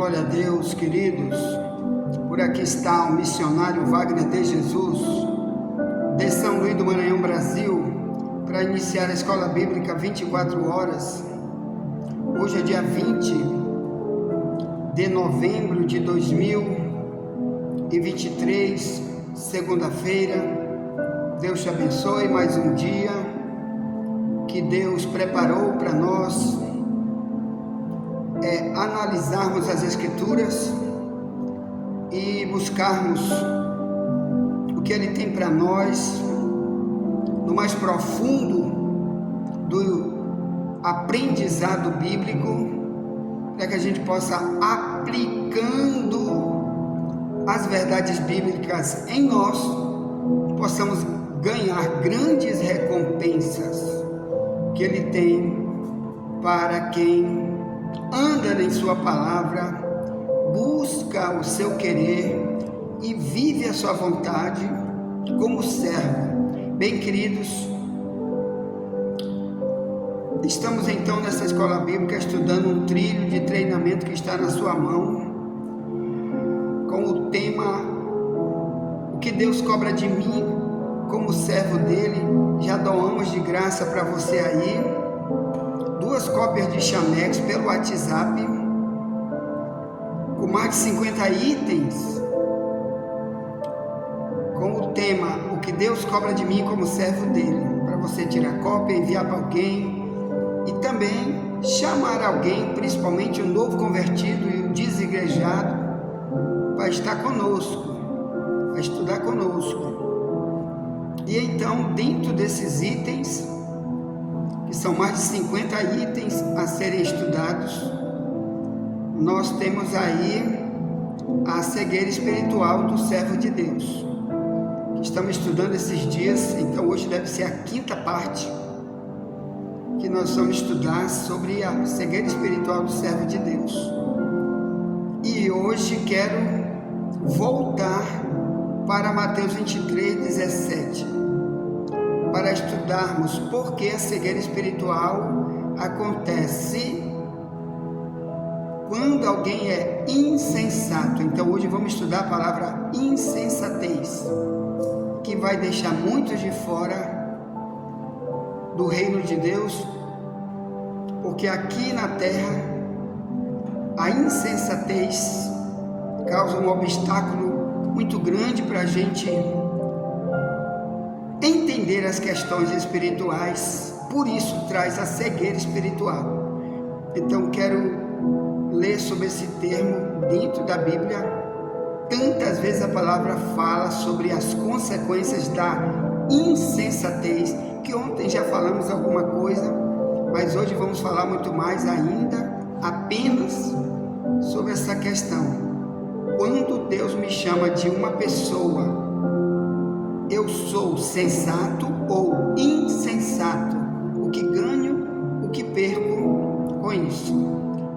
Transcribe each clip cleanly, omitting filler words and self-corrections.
Glória a Deus, queridos. Por aqui está o missionário Wagner de Jesus, de São Luís do Maranhão, Brasil, para iniciar a Escola Bíblica 24 horas. Hoje é dia 20 de novembro de 2023, segunda-feira. Deus te abençoe, mais um dia que Deus preparou para nós analisarmos as Escrituras e buscarmos o que Ele tem para nós no mais profundo do aprendizado bíblico, para que a gente possa, aplicando as verdades bíblicas em nós, possamos ganhar grandes recompensas que Ele tem para quem anda em sua palavra, busca o seu querer e vive a sua vontade como servo. Bem, queridos, estamos então nessa escola bíblica estudando um trilho de treinamento que está na sua mão, com o tema "O que Deus cobra de mim como servo dele". Já doamos de graça para você aí 2 cópias de Chamex pelo WhatsApp, com mais de 50 itens, com o tema "O que Deus cobra de mim como servo dele", para você tirar cópia, enviar para alguém e também chamar alguém, principalmente o novo convertido e o desigrejado, para estar conosco, para estudar conosco. E então, dentro desses itens, que são mais de 50 itens a serem estudados, nós temos aí a cegueira espiritual do servo de Deus, que estamos estudando esses dias. Então hoje deve ser a 5ª parte que nós vamos estudar sobre a cegueira espiritual do servo de Deus. E hoje quero voltar para Mateus 23:17, para estudarmos por que a cegueira espiritual acontece quando alguém é insensato. Então hoje vamos estudar a palavra insensatez, que vai deixar muitos de fora do reino de Deus, porque aqui na terra a insensatez causa um obstáculo muito grande para a gente entender as questões espirituais. Por isso traz a cegueira espiritual. Então quero ler sobre esse termo dentro da Bíblia. Tantas vezes a palavra fala sobre as consequências da insensatez, que ontem já falamos alguma coisa, mas hoje vamos falar muito mais ainda, apenas sobre essa questão. Quando Deus me chama de uma pessoa, eu sou sensato ou insensato? O que ganho, o que perco com isso?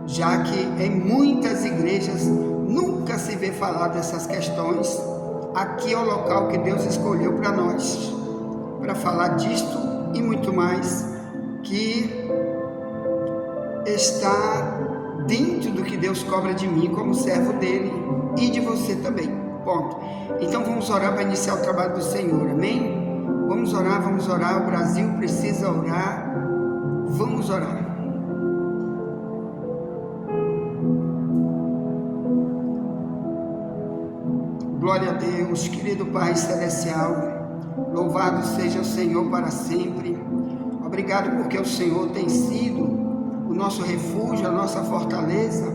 Já que em muitas igrejas nunca se vê falar dessas questões, aqui é o local que Deus escolheu para nós, para falar disto e muito mais, que está dentro do que Deus cobra de mim como servo dele e de você também. Ponto. Então vamos orar para iniciar o trabalho do Senhor, amém? Vamos orar, o Brasil precisa orar, vamos orar. Glória a Deus, querido Pai Celestial, louvado seja o Senhor para sempre. Obrigado porque o Senhor tem sido o nosso refúgio, a nossa fortaleza.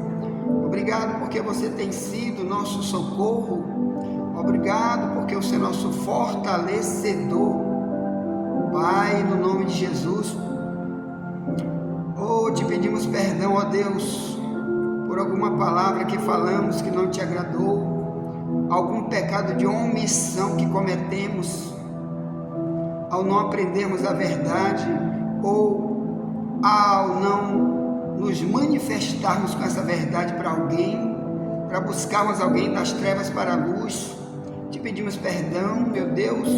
Obrigado porque você tem sido nosso socorro. Obrigado porque você é nosso fortalecedor. Pai, no nome de Jesus, te pedimos perdão, ó Deus, por alguma palavra que falamos que não te agradou, algum pecado de omissão que cometemos ao não aprendermos a verdade, ou ao não nos manifestarmos com essa verdade para alguém, para buscarmos alguém das trevas para a luz. Te pedimos perdão, meu Deus,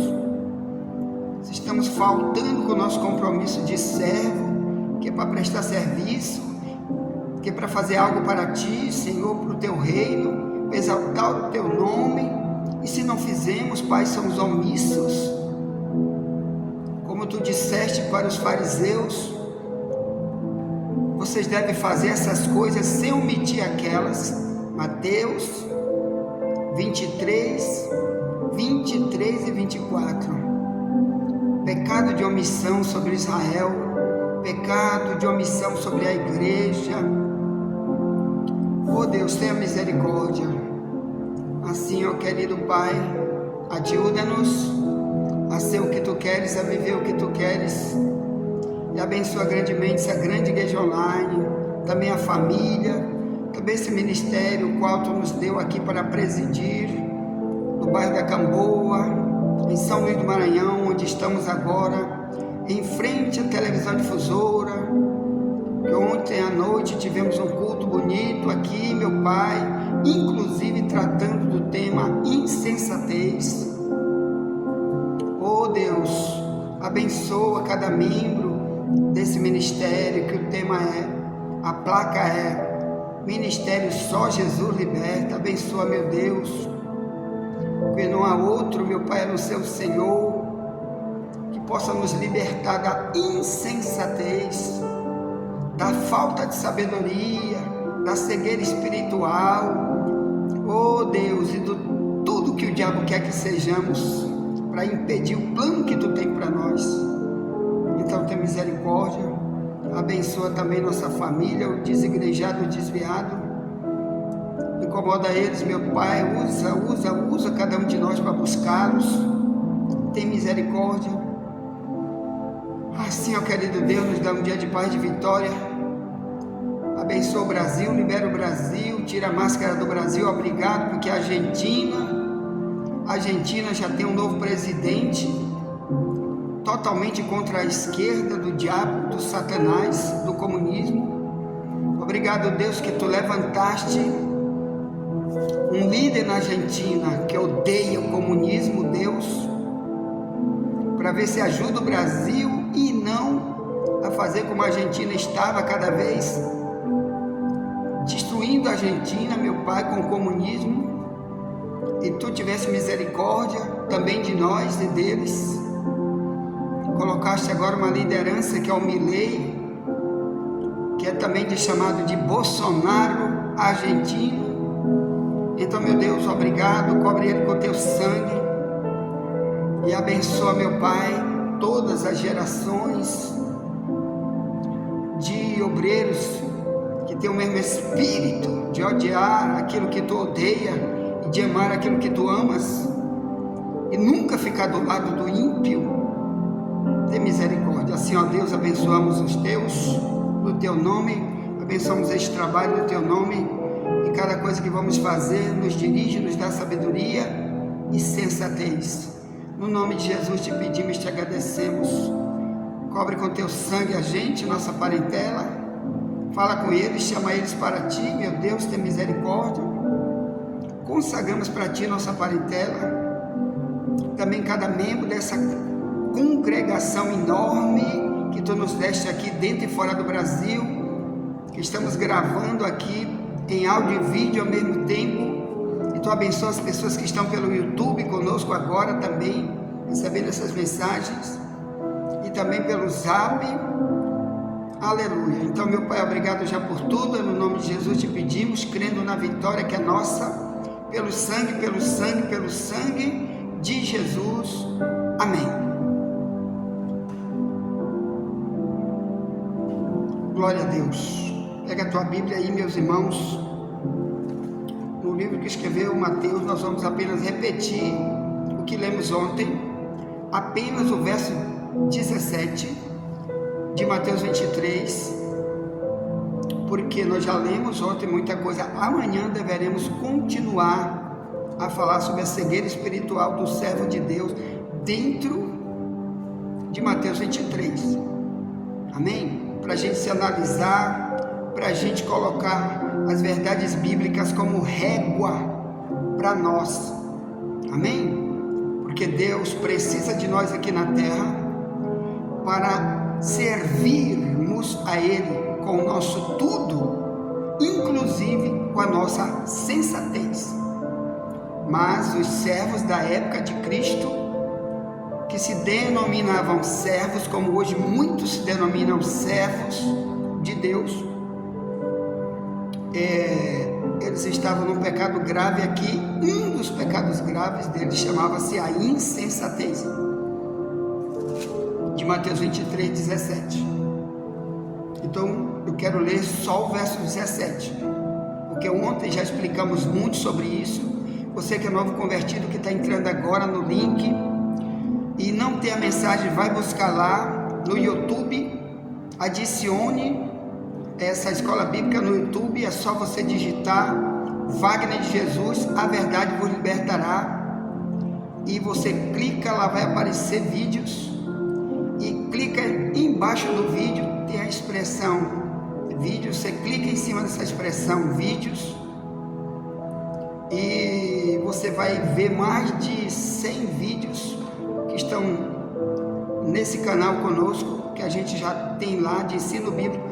se estamos faltando com o nosso compromisso de servo, que é para prestar serviço, que é para fazer algo para ti, Senhor, para o teu reino, para exaltar o teu nome. E se não fizermos, Pai, somos omissos, como tu disseste para os fariseus, vocês devem fazer essas coisas sem omitir aquelas. Mateus 23 e 24. Pecado de omissão sobre Israel, pecado de omissão sobre a igreja. Oh Deus, tenha misericórdia. Assim, ó querido Pai, ajuda-nos a ser o que tu queres, a viver o que tu queres. E abençoa grandemente essa grande igreja online, também a família, também esse ministério, o qual tu nos deu aqui para presidir, no bairro da Camboa, em São Luís do Maranhão, onde estamos agora, em frente à televisão difusora, que ontem à noite tivemos um culto bonito aqui, meu Pai, inclusive tratando do tema insensatez. Oh Deus, abençoa cada membro desse ministério, que o tema a placa é Ministério Só Jesus Liberta. Abençoa, meu Deus, que não há outro, meu Pai, no seu Senhor, que possa nos libertar da insensatez, da falta de sabedoria, da cegueira espiritual, oh Deus, e de tudo que o diabo quer que sejamos, para impedir o plano que tu tem para nós. Então tem misericórdia, abençoa também nossa família, o desigrejado, o desviado, incomoda eles, meu Pai, usa cada um de nós para buscá-los, tem misericórdia. Assim, ó querido Deus, nos dá um dia de paz e de vitória. Abençoa o Brasil, libera o Brasil, tira a máscara do Brasil. Obrigado, porque a Argentina já tem um novo presidente, totalmente contra a esquerda, do diabo, do Satanás, do comunismo. Obrigado, Deus, que tu levantaste um líder na Argentina que odeia o comunismo, Deus, para ver se ajuda o Brasil e não a fazer como a Argentina estava cada vez destruindo a Argentina, meu Pai, com o comunismo. E tu tivesse misericórdia também de nós e deles. Colocaste agora uma liderança que é o Milei, que é também chamado de Bolsonaro argentino. Então, meu Deus, obrigado, cobre ele com teu sangue e abençoa, meu Pai, todas as gerações de obreiros que tem o mesmo espírito de odiar aquilo que tu odeia e de amar aquilo que tu amas, e nunca ficar do lado do ímpio. Tem misericórdia. Assim, ó Deus, abençoamos os teus, no teu nome, abençoamos este trabalho no teu nome, e cada coisa que vamos fazer, nos dirige, nos dá sabedoria e sensatez. No nome de Jesus te pedimos e te agradecemos. Cobre com teu sangue a gente, nossa parentela. Fala com eles, chama eles para ti, meu Deus, tem misericórdia. Consagramos para ti nossa parentela, também cada membro dessa congregação enorme que tu nos deste aqui dentro e fora do Brasil, que estamos gravando aqui em áudio e vídeo ao mesmo tempo. E tu abençoa as pessoas que estão pelo YouTube conosco agora também, recebendo essas mensagens, e também pelo Zap. Aleluia. Então, meu Pai, obrigado já por tudo. No nome de Jesus te pedimos, crendo na vitória que é nossa, pelo sangue de Jesus. Amém. Glória a Deus. Pega a tua Bíblia aí, meus irmãos. No livro que escreveu Mateus, nós vamos apenas repetir o que lemos ontem, apenas o verso 17 de Mateus 23, porque nós já lemos ontem muita coisa. Amanhã deveremos continuar a falar sobre a cegueira espiritual do servo de Deus dentro de Mateus 23, amém? Para a gente se analisar, para a gente colocar as verdades bíblicas como régua para nós, amém? Porque Deus precisa de nós aqui na terra para servirmos a Ele com o nosso tudo, inclusive com a nossa sensatez. Mas os servos da época de Cristo, que se denominavam servos, como hoje muitos se denominam servos de Deus, eles estavam num pecado grave aqui. Um dos pecados graves deles chamava-se a insensatez, de Mateus 23, 17. Então eu quero ler só o verso 17, porque ontem já explicamos muito sobre isso. Você que é novo convertido, que está entrando agora no link e não tem a mensagem, vai buscar lá no YouTube, adicione essa escola bíblica no YouTube. É só você digitar Wagner de Jesus, a verdade vos libertará, e você clica, lá vai aparecer vídeos, e clica embaixo do vídeo, tem a expressão vídeos, você clica em cima dessa expressão vídeos, e você vai ver mais de 100 vídeos que estão nesse canal conosco, que a gente já tem lá de ensino bíblico.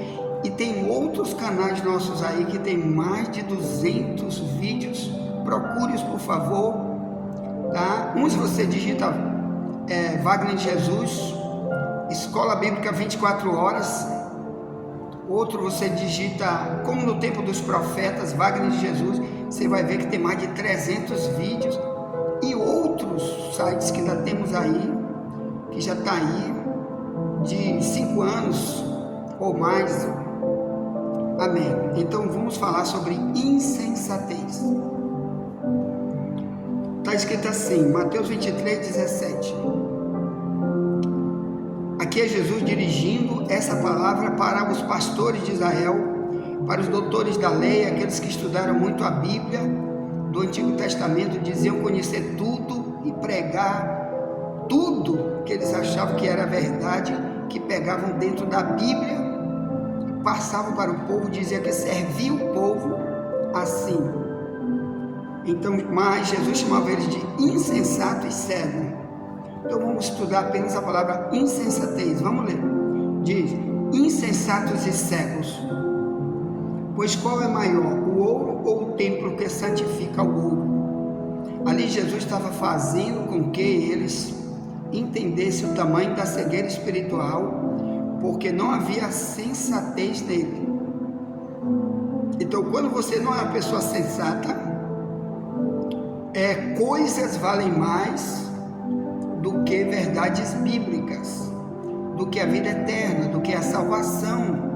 E tem outros canais nossos aí que tem mais de 200 vídeos. Procure-os, por favor, tá? Um, se você digita Wagner de Jesus, Escola Bíblica 24 horas. Outro, você digita Como no Tempo dos Profetas, Wagner de Jesus. Você vai ver que tem mais de 300 vídeos. E outros sites que ainda temos aí, que já está aí, de 5 anos ou mais. Amém. Então vamos falar sobre insensatez. Está escrito assim, Mateus 23, 17. Aqui é Jesus dirigindo essa palavra para os pastores de Israel, para os doutores da lei, aqueles que estudaram muito a Bíblia do Antigo Testamento, diziam conhecer tudo e pregar tudo que eles achavam que era verdade, que pegavam dentro da Bíblia, passavam para o povo, dizia que servia o povo assim. Então, mas Jesus chamava eles de insensato e cego. Então vamos estudar apenas a palavra insensatez. Vamos ler. Diz: insensatos e cegos. Pois qual é maior, o ouro ou o templo que santifica o ouro? Ali Jesus estava fazendo com que eles entendessem o tamanho da cegueira espiritual, porque não havia sensatez nele. Então, quando você não é uma pessoa sensata, coisas valem mais do que verdades bíblicas, do que a vida eterna, do que a salvação,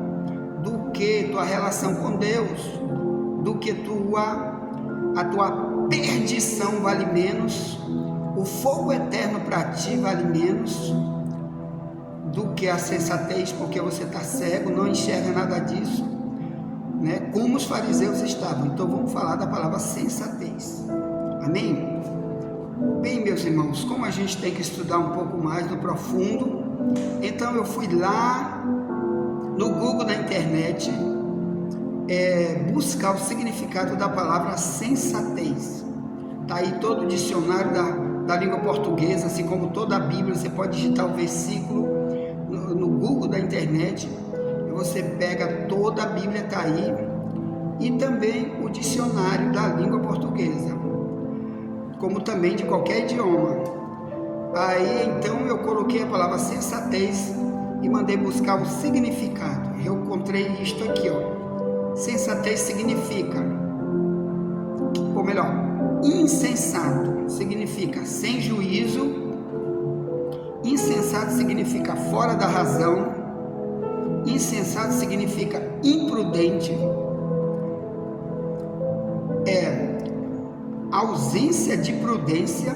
do que tua relação com Deus, do que a tua perdição vale menos, o fogo eterno para ti vale menos do que a sensatez, porque você está cego, não enxerga nada disso, né? Como os fariseus estavam. Então vamos falar da palavra sensatez. Amém? Bem, meus irmãos, como a gente tem que estudar um pouco mais no profundo, então eu fui lá no Google da internet buscar o significado da palavra sensatez. Está aí todo o dicionário da língua portuguesa, assim como toda a Bíblia. Você pode digitar o versículo no Google da internet e você pega toda a Bíblia, está aí, e também o dicionário da língua portuguesa, como também de qualquer idioma. Aí então eu coloquei a palavra sensatez e mandei buscar o significado. Eu encontrei isto aqui, ó. Sensatez significa, ou melhor, insensato significa sem juízo. Insensato significa fora da razão. Insensato significa imprudente. Ausência de prudência.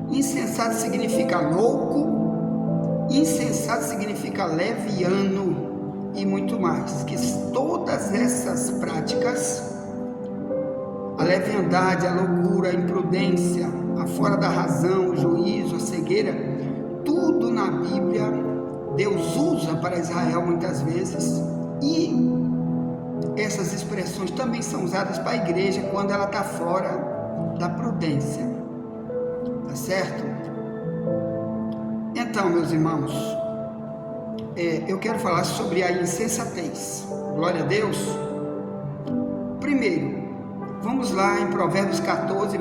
Insensato significa louco. Insensato significa leviano e muito mais. Que todas essas práticas, a leviandade, a loucura, a imprudência, a fora da razão, o juízo, a cegueira, tudo na Bíblia Deus usa para Israel muitas vezes, e essas expressões também são usadas para a igreja quando ela está fora da prudência, tá certo? Então, meus irmãos, eu quero falar sobre a insensatez. Glória a Deus. Primeiro, vamos lá em Provérbios 14,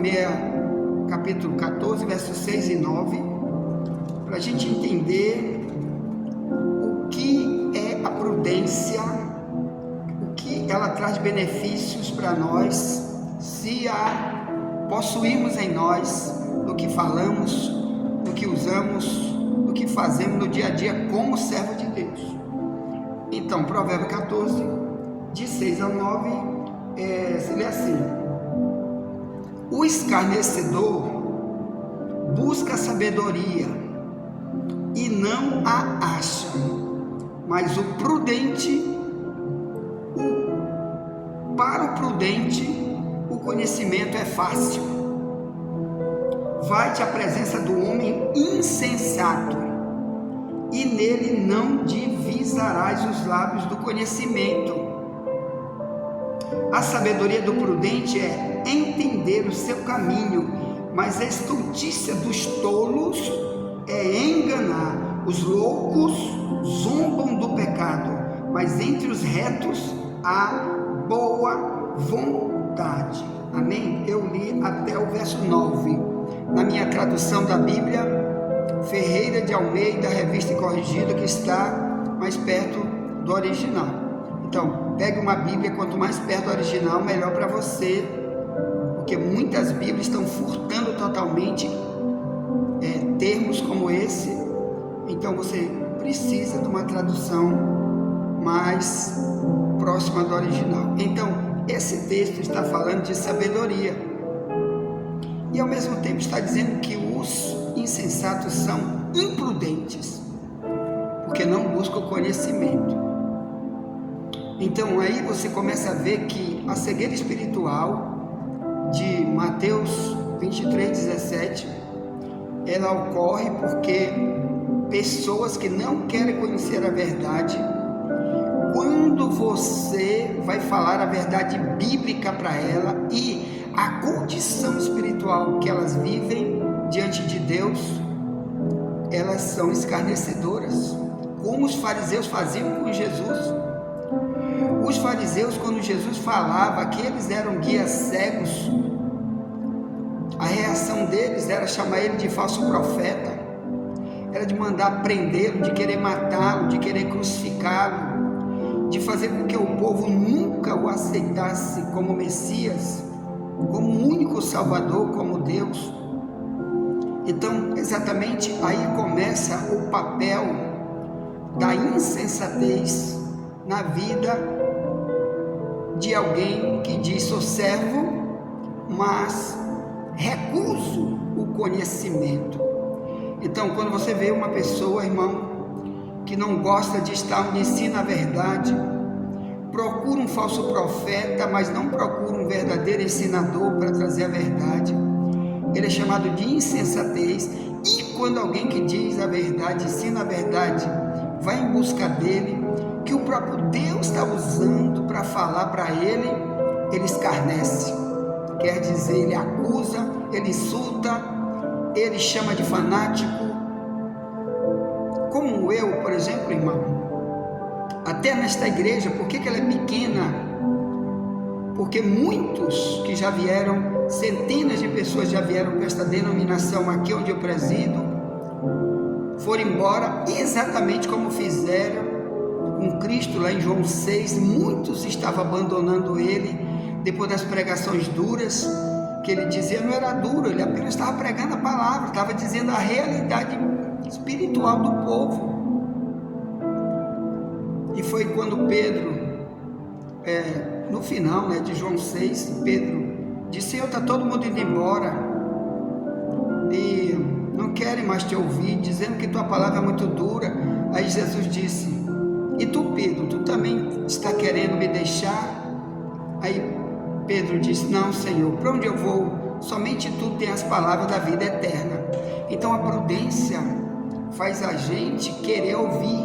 capítulo 14, versos 6 e 9, para a gente entender o que é a prudência, o que ela traz benefícios para nós, se a possuímos em nós, no que falamos, no que usamos, no que fazemos no dia a dia como servo de Deus. Então, Provérbio 14, de 6 a 9, se lê assim: o escarnecedor busca sabedoria e não a acha, mas para o prudente, o conhecimento é fácil. Vai-te à presença do homem insensato, e nele não divisarás os lábios do conhecimento. A sabedoria do prudente é entender o seu caminho, mas a estultícia dos tolos é enganar. Os loucos zombam do pecado, mas entre os retos há boa vontade. Amém? Eu li até o verso 9. Na minha tradução da Bíblia, Ferreira de Almeida, revista e corrigida, que está mais perto do original. Então, pegue uma Bíblia, quanto mais perto do original, melhor para você, porque muitas Bíblias estão furtando totalmente termos como esse. Então, você precisa de uma tradução mais próxima do original. Então, esse texto está falando de sabedoria, e ao mesmo tempo está dizendo que os insensatos são imprudentes, porque não buscam conhecimento. Então aí você começa a ver que a cegueira espiritual de Mateus 23:17, ela ocorre porque pessoas que não querem conhecer a verdade, quando você vai falar a verdade bíblica para ela e a condição espiritual que elas vivem diante de Deus, elas são escarnecedoras, como os fariseus faziam com Jesus. Os fariseus, quando Jesus falava que eles eram guias cegos, a reação deles era chamar ele de falso profeta, era de mandar prendê-lo, de querer matá-lo, de querer crucificá-lo, de fazer com que o povo nunca o aceitasse como Messias, como único Salvador, como Deus. Então, exatamente aí começa o papel da insensatez na vida de alguém que diz: sou servo, mas recuso o conhecimento. Então, quando você vê uma pessoa, irmão, que não gosta de estar onde ensina a verdade, procura um falso profeta, mas não procura um verdadeiro ensinador para trazer a verdade, ele é chamado de insensatez. E quando alguém que diz a verdade, ensina a verdade, vai em busca dele, que o próprio Deus está usando para falar para ele, ele escarnece, quer dizer, ele acusa, ele insulta, ele chama de fanático. Como eu, por exemplo, irmão, até nesta igreja, por que ela é pequena? Porque muitos que já vieram, centenas de pessoas já vieram para esta denominação aqui onde eu presido, foram embora exatamente como fizeram com Cristo lá em João 6. Muitos estavam abandonando ele depois das pregações duras, que ele dizia não era duro, ele apenas estava pregando a palavra, estava dizendo a realidade espiritual do povo. E foi quando Pedro, no final de João 6, Pedro disse: Senhor, está todo mundo indo embora e não querem mais te ouvir, dizendo que tua palavra é muito dura. Aí Jesus disse: e tu, Pedro, tu também está querendo me deixar? Aí Pedro disse: não, Senhor, para onde eu vou? Somente tu tens as palavras da vida eterna. Então a prudência faz a gente querer ouvir,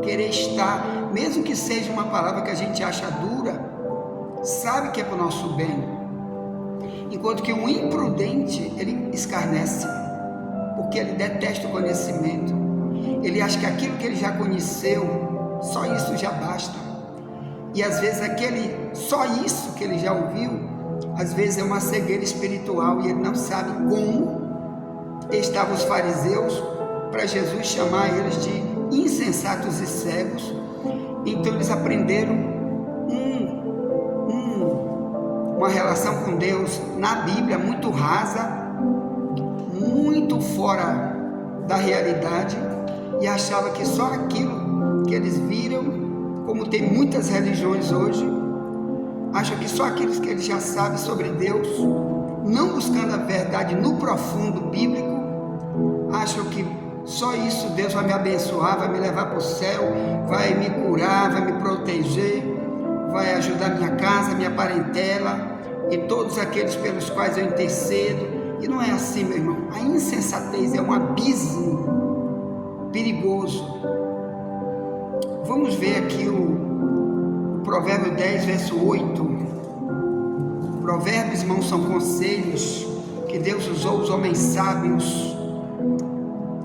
querer estar, mesmo que seja uma palavra que a gente acha dura, sabe que é para o nosso bem. Enquanto que o imprudente, ele escarnece, porque ele detesta o conhecimento, ele acha que aquilo que ele já conheceu, só isso já basta. E às vezes só isso que ele já ouviu, às vezes é uma cegueira espiritual e ele não sabe como estavam os fariseus para Jesus chamar eles de insensatos e cegos. Então eles aprenderam uma relação com Deus na Bíblia muito rasa, muito fora da realidade, e achava que só aquilo que eles viram, como tem muitas religiões hoje, acham que só aquilo que eles já sabem sobre Deus, não buscando a verdade no profundo bíblico, acham que só isso Deus vai me abençoar, vai me levar para o céu, vai me curar, vai me proteger, vai ajudar minha casa, minha parentela e todos aqueles pelos quais eu intercedo. E não é assim, meu irmão. A insensatez é um abismo perigoso. Vamos ver aqui o Provérbio 10, verso 8. Provérbios, irmãos, são conselhos que Deus usou os homens sábios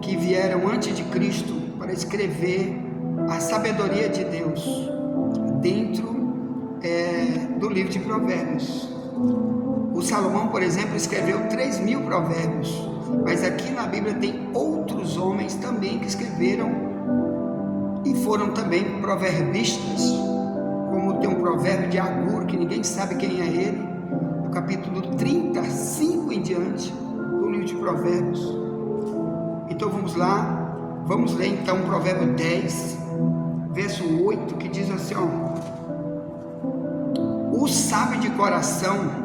que vieram antes de Cristo para escrever a sabedoria de Deus dentro do livro de Provérbios. O Salomão, por exemplo, escreveu 3.000 provérbios, mas aqui na Bíblia tem outros homens também que escreveram e foram também proverbistas, como tem um provérbio de Agur, que ninguém sabe quem é ele, no capítulo 35 em diante do livro de Provérbios. Então vamos lá, vamos ler então o Provérbio 10, verso 8, que diz assim, o sábio de coração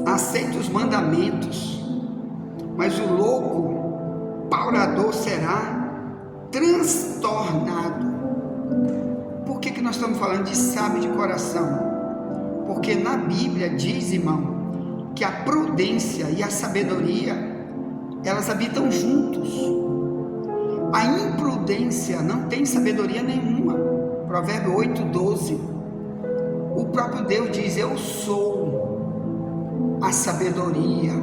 aceita os mandamentos, mas o louco paurador será transtornado. Por que nós estamos falando de sábio de coração? Porque na Bíblia diz, irmão, que a prudência e a sabedoria, elas habitam juntos. A imprudência não tem sabedoria nenhuma. Provérbio 8:12. O próprio Deus diz: eu sou a sabedoria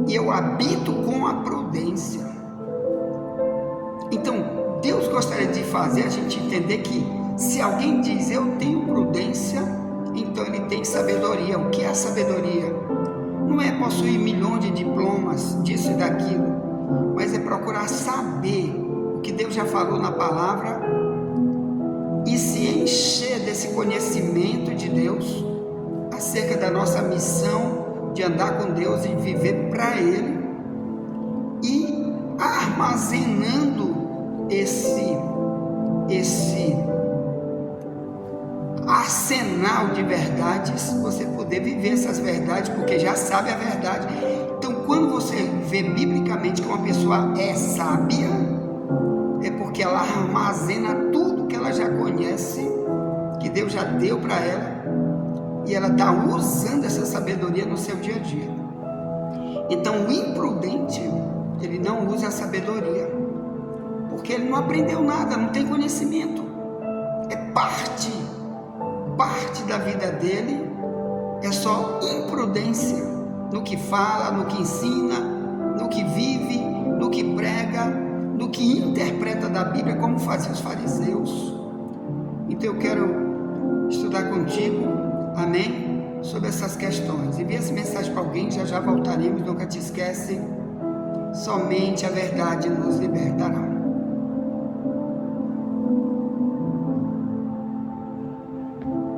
e eu habito com a prudência. Então Deus gostaria de fazer a gente entender que se alguém diz eu tenho prudência, então ele tem sabedoria. O que é a sabedoria? Não é possuir milhões de diplomas disso e daquilo, mas é procurar saber o que Deus já falou na palavra e se encher desse conhecimento de Deus acerca da nossa missão de andar com Deus e viver para Ele, e armazenando esse arsenal de verdades, você poder viver essas verdades, porque já sabe a verdade. Então, quando você vê biblicamente que uma pessoa é sábia, é porque ela armazena tudo que ela já conhece, que Deus já deu para ela, e ela está usando essa sabedoria no seu dia a dia. Então, o imprudente, ele não usa a sabedoria, porque ele não aprendeu nada, não tem conhecimento. É parte da vida dele, é só imprudência no que fala, no que ensina, no que vive, no que prega, no que interpreta da Bíblia, como faziam os fariseus. Então eu quero estudar contigo, amém, sobre essas questões. Envie essa mensagem para alguém, já voltaremos. Nunca te esquece, somente a verdade nos libertará.